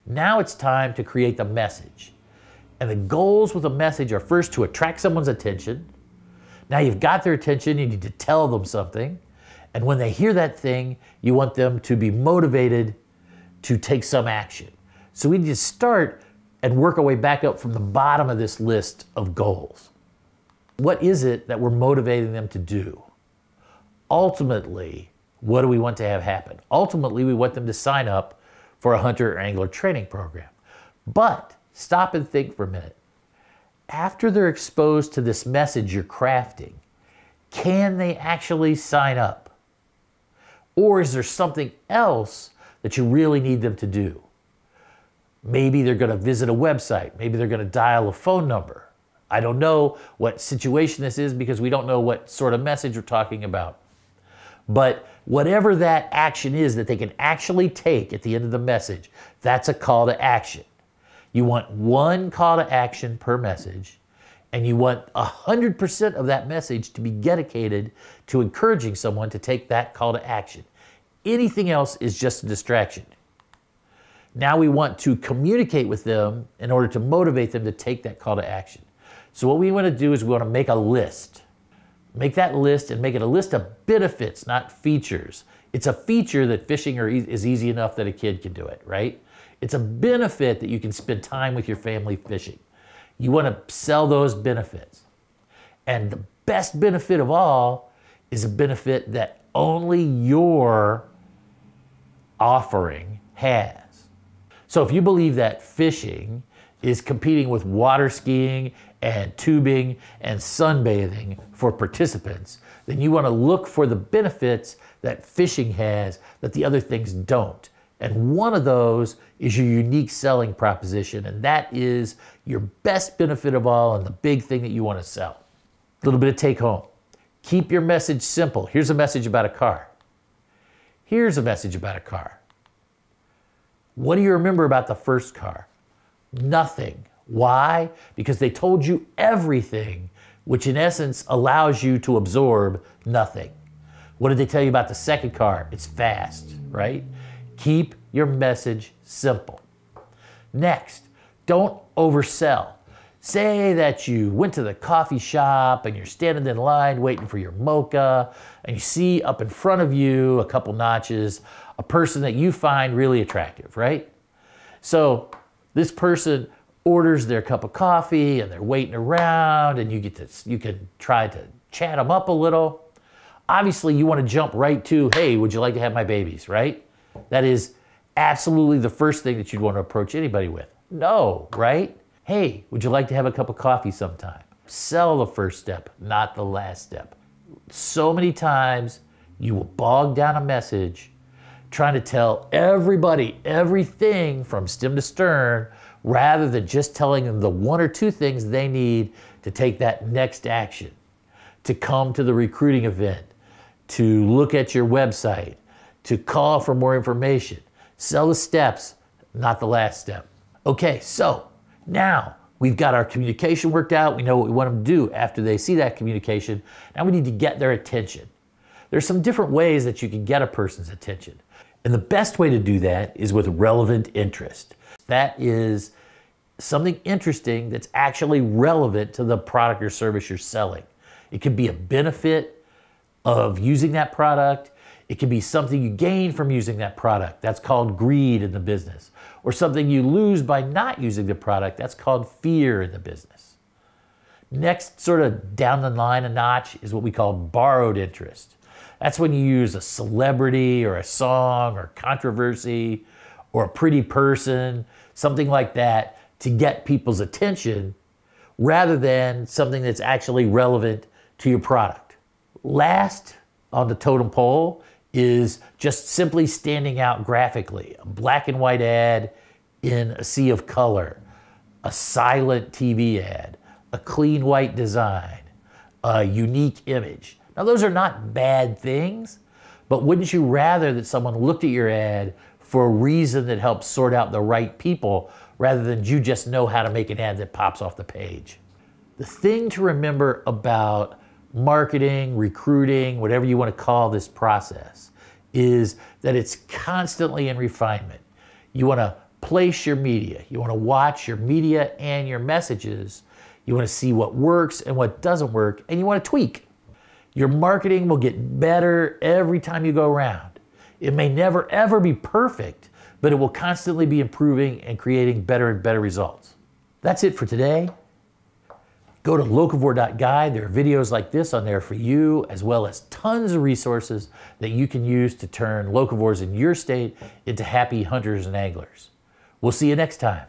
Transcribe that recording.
Now it's time to create the message. And the goals with a message are first to attract someone's attention. Now you've got their attention, you need to tell them something. And when they hear that thing, you want them to be motivated to take some action. So we need to start and work our way back up from the bottom of this list of goals. What is it that we're motivating them to do? Ultimately, what do we want to have happen? Ultimately, we want them to sign up for a hunter or angler training program. But stop and think for a minute. After they're exposed to this message you're crafting, can they actually sign up? Or is there something else that you really need them to do? Maybe they're going to visit a website. Maybe they're going to dial a phone number. I don't know what situation this is because we don't know what sort of message we're talking about. But whatever that action is that they can actually take at the end of the message, that's a call to action. You want one call to action per message, and you want 100% of that message to be dedicated to encouraging someone to take that call to action. Anything else is just a distraction. Now we want to communicate with them in order to motivate them to take that call to action. So what we want to do is we want to make a list. Make that list and make it a list of benefits, not features. It's a feature that fishing is easy enough that a kid can do it, right? It's a benefit that you can spend time with your family fishing. You want to sell those benefits. And the best benefit of all is a benefit that only your offering has. So if you believe that fishing is competing with water skiing and tubing and sunbathing for participants, then you want to look for the benefits that fishing has that the other things don't. And one of those is your unique selling proposition, and that is your best benefit of all and the big thing that you want to sell. A little bit of take home. Keep your message simple. Here's a message about a car. Here's a message about a car. What do you remember about the first car? Nothing. Why? Because they told you everything, which in essence allows you to absorb nothing. What did they tell you about the second car? It's fast, right? Keep your message simple. Next, don't oversell. Say that you went to the coffee shop and you're standing in line waiting for your mocha, and you see up in front of you a couple notches a person that you find really attractive, right? So this person orders their cup of coffee and they're waiting around, and you can try to chat them up a little. Obviously, you want to jump right to, hey, would you like to have my babies, right? That is absolutely the first thing that you'd want to approach anybody with. No, right? Hey, would you like to have a cup of coffee sometime? Sell the first step, not the last step. So many times you will bog down a message trying to tell everybody everything from stem to stern rather than just telling them the one or two things they need to take that next action, to come to the recruiting event, to look at your website, to call for more information. Sell the steps, not the last step. Okay, so now we've got our communication worked out. We know what we want them to do after they see that communication. Now we need to get their attention. There's some different ways that you can get a person's attention. And the best way to do that is with relevant interest. That is something interesting that's actually relevant to the product or service you're selling. It could be a benefit of using that product. It can be something you gain from using that product. That's called greed in the business. Or something you lose by not using the product. That's called fear in the business. Next, sort of down the line a notch, is what we call borrowed interest. That's when you use a celebrity or a song or controversy or a pretty person, something like that, to get people's attention rather than something that's actually relevant to your product. Last on the totem pole is just simply standing out graphically. A black and white ad in a sea of color, a silent TV ad, a clean white design, a unique image. Now those are not bad things, but wouldn't you rather that someone looked at your ad for a reason that helps sort out the right people rather than you just know how to make an ad that pops off the page? The thing to remember about marketing, recruiting, whatever you want to call this process, is that it's constantly in refinement. You want to place your media. You want to watch your media and your messages. You want to see what works and what doesn't work, and you want to tweak. Your marketing will get better every time you go around. It may never ever be perfect, but it will constantly be improving and creating better and better results. That's it for today. Go to Locavore.Guide. There are videos like this on there for you, as well as tons of resources that you can use to turn locavores in your state into happy hunters and anglers. We'll see you next time.